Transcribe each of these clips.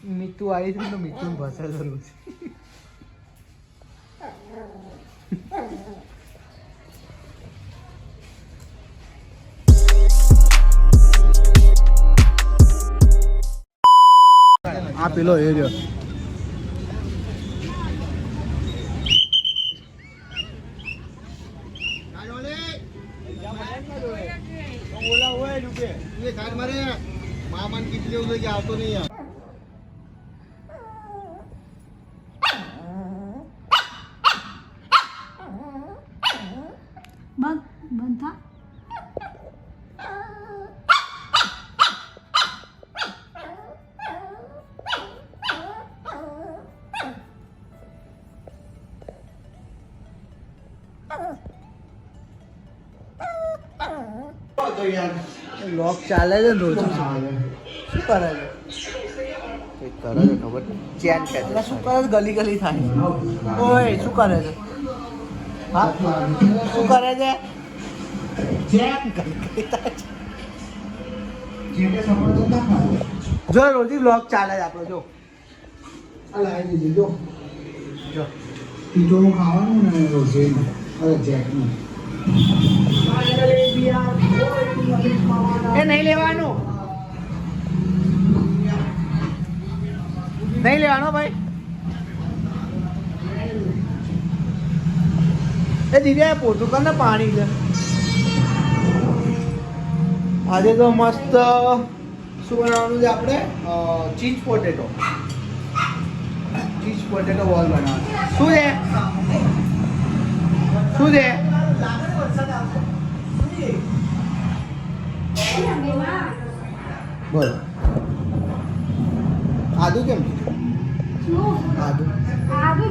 મીઠું આવી છે તો મીઠું ભાષા જરૂર છે. આ પેલો એ રહ્યો. મામાને કેટલી એવું કે આવતો નહીં. બંધ થા. લોક ચાલે છે રોજ. શું કરે છે? કંઈક કરે છે ખબર ચેન ખેંચે. શું કરે છે? ગલી ગલી થાય. ઓય શું કરે છે? હા શું કરે છે? ચેન ગલી ગલી થાય છે. જો રોજી લોક ચાલે છે આપણો. જો લાવી દીધી જો જો પીઠોનું ખાવાનું ને રોજે અરે જેકનું એ નહીં લેવાનું. નહીં લેવાનો ભાઈ. એ દીદી પોતું કર ને પાણી છે. આજે તો મસ્ત શું બનાવવાનું છે આપણે? Cheese potato. ચીઝ પોટેટો બોલ બનાવવાનું. શું છે? શું છે? બોલ. આદુ કેમ? આદુ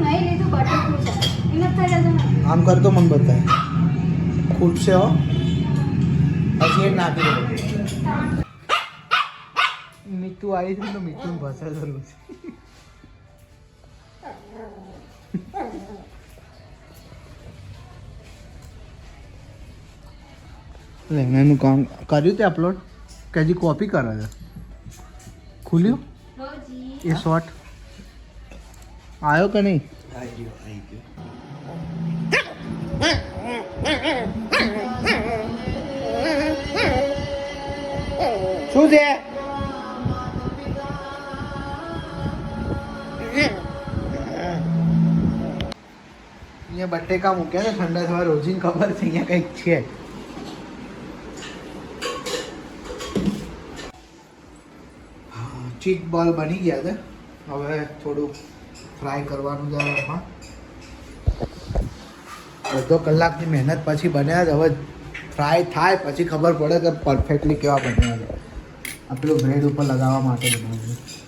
નહીં લીધું બટેકું છે. એને થઈ જશે ને. આમ કરતો મને બતાય. ખૂટશે હો. હજી એક નાખી દો. મીઠું આવી છે તો મીઠું ભાષા જરૂર છે. એનું કામ કર્યું તે અપલોડ કે હજી કોપી કરે છે? ખુલ્યું એ શોર્ટ આવ્યો કે નહીં? શું છે? અહીંયા બટેકા મૂક્યા છે ઠંડા થવા. રોજીને ખબર છે અહીંયા કંઈક છે. ચીઝ બોલ બની ગયા છે. હવે થોડું ફ્રાય કરવાનું છે. એમાં અડધો કલાકની મહેનત પછી બન્યા છે. હવે ફ્રાય થાય પછી ખબર પડે કે પરફેક્ટલી કેવા બન્યા છે. આ પેલું બ્રેડ ઉપર લગાવવા માટે બનાવ્યું છે.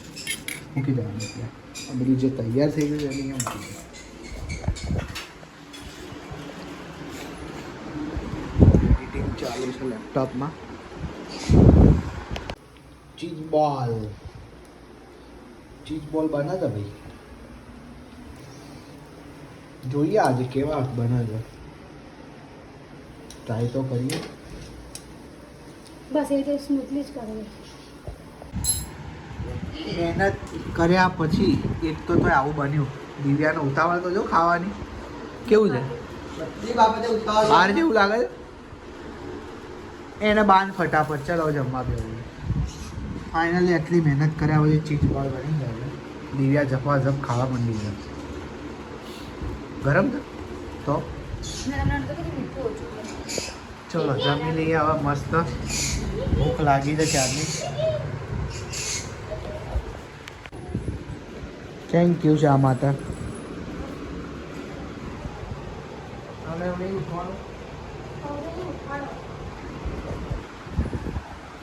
મૂકી દેવાનું. એટલે આ બધું જે તૈયાર થઈ ગયું છે એની અહીંયા મૂકી દે. એડિટિંગ ચાલુ છે લેપટોપમાં. ચીઝ બોલ. ચીઝ બોલ બને છે ભાઈ. જોઈએ આજે કેવા બને છે. ટ્રાય તો કરીએ. બસ એ તો સ્મૂથલી જ કરે. મહેનત કર્યા પછી એક તો આવું બન્યું. દિવ્યાનો ઉતાવળ તો જો ખાવાની કેવું છે. બધી બાબતે ઉતાવળ બહાર જેવું લાગે છે. એને બાંધ ફટાફટ. ચલો જમવા બેવું. ફાઇનલી આટલી મહેનત કર્યા પછી ચીઝ બોલ બની ગયા છે. દિવ્યા ઝપાઝપ ખાવા માંડી છે. ગરમ છે તો ચલો જમી લઈએ હવે. મસ્ત ભૂખ લાગી છે ક્યારની. થેન્ક યુ શા માતા.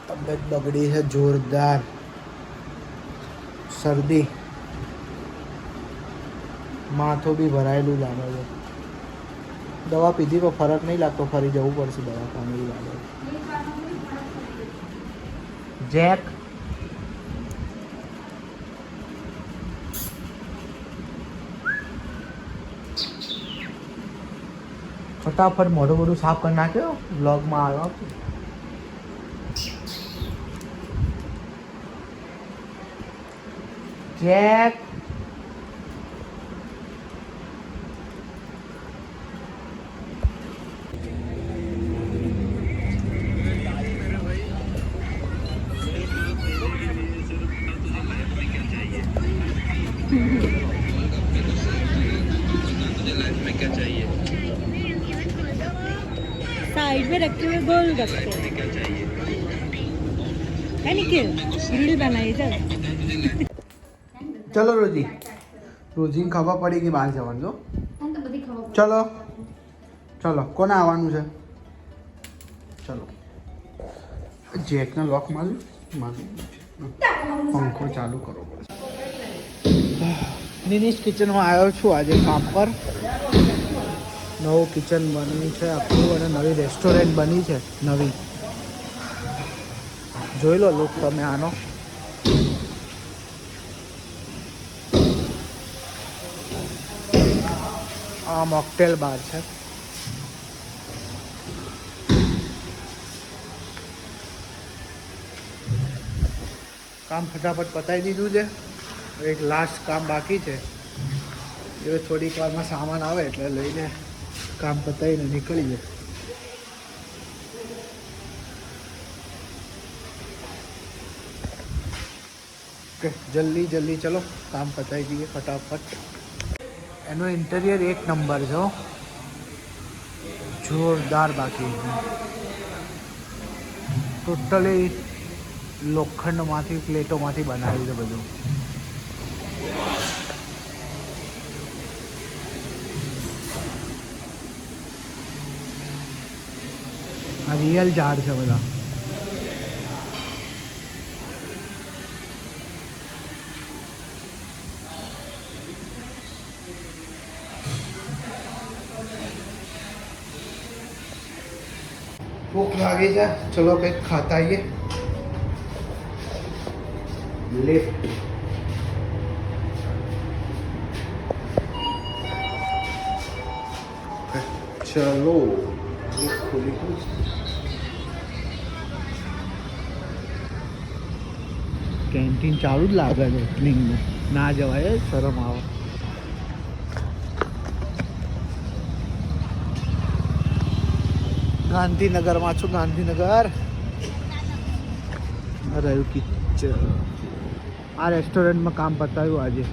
તબિયત બગડી છે જોરદાર. શરદી, માથું બી ભરાયેલું લાગે છે. દવા પીધી પણ ફરક નહીં લાગતો. ફરી જવું પડશે દવાખાને એવું લાગે. જેક ફટાફટ મોઢું મોઢું સાફ કરી નાખ્યો. વ્લોગમાં આવ્યો. જેક साइड में रखे हुए गोल रखते है निखिल ग्रिल बनाई इधर ચલો રોજી રોજીને ખબર પડી કે બહાર જવાનું જો हम तो बड़ी खबर ચલો ચલો કોને આવવાનું છે ચલો જેકને લોક માર્યું પંખો ચાલુ કરો નિનિશ કિચનમાં આવ્યો છું આજે કામ પર નવું કિચન બન્યું છે આખું અને નવી રેસ્ટોરન્ટ બની છે નવી જોઈ લો લુક તમે આનો આ મોકટેલ બાર છે કામ ફટાફટ પતાવી દીધું છે એક લાસ્ટ કામ બાકી છે એ થોડીક વારમાં સામાન આવે એટલે લઈને કામ પતાવીને નીકળીએ ઓકે જલ્દી જલ્દી ચલો કામ પતાવી દઈએ ફટાફટ એનો ઇન્ટિરિયર એક નંબર છે હો. જોરદાર બાકી ટોટલી લોખંડમાંથી પ્લેટોમાંથી બનાવ્યું છે બધું આ રિયલ ઝાડ છે બધા ભૂખ લાગી છે ચલો કંઈક ખાતા આવીએ લિફ્ટ ચલો ખોલી કેન્ટીન ચાલુ જ લાગે છે ઓપનિંગનું ના જવાય શરમ આવે ગાંધીનગરમાં છું ગાંધીનગર રહ્યું કિચન આ રેસ્ટોરન્ટમાં કામ પતાવ્યું આજે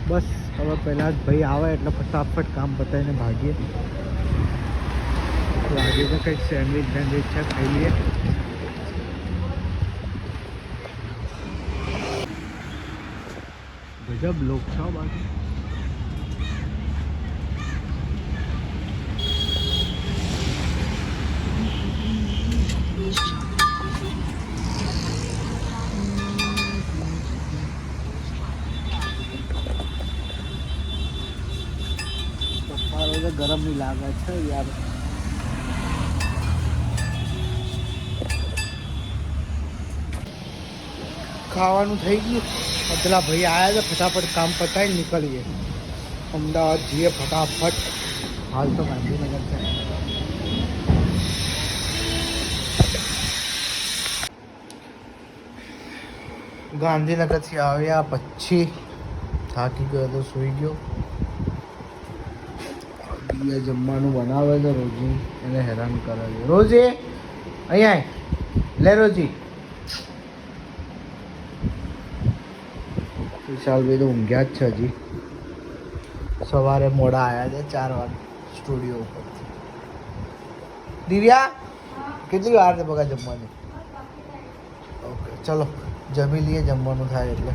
બસ હવે પહેલાં જ ભાઈ આવે એટલે ફટાફટ કામ પતાવીને ભાગીએ લાગે તો કંઈક સેન્ડવિચ બેન્ડવિચ છે ખાઈ લઈએ ગજબ લોક છો બાકી ગરમ નહીં લાગે છે યાર ખાવાનું થઈ ગયું પેલા ભાઈ આવ્યા છે ફટાફટ કામ પતાવી નીકળીએ અમદાવાદ જઈએ ફટાફટ હાલ તો ગાંધીનગર છે ગાંધીનગરથી આવ્યા પછી થાકી ગયો તો સૂઈ ગયો એ જમવાનું બનાવે છે રોજી એને હેરાન કરે છે રોજી અહીંયા લે રોજી વિશાલભાઈ તો ઊંઘ્યા જ છે હજી સવારે મોડા આવ્યા છે 4 વાગે સ્ટુડિયો ઉપરથી દિવ્યા કેટલી વાર છે બગા જમવાની ઓકે ચલો જમી લઈએ જમવાનું થાય એટલે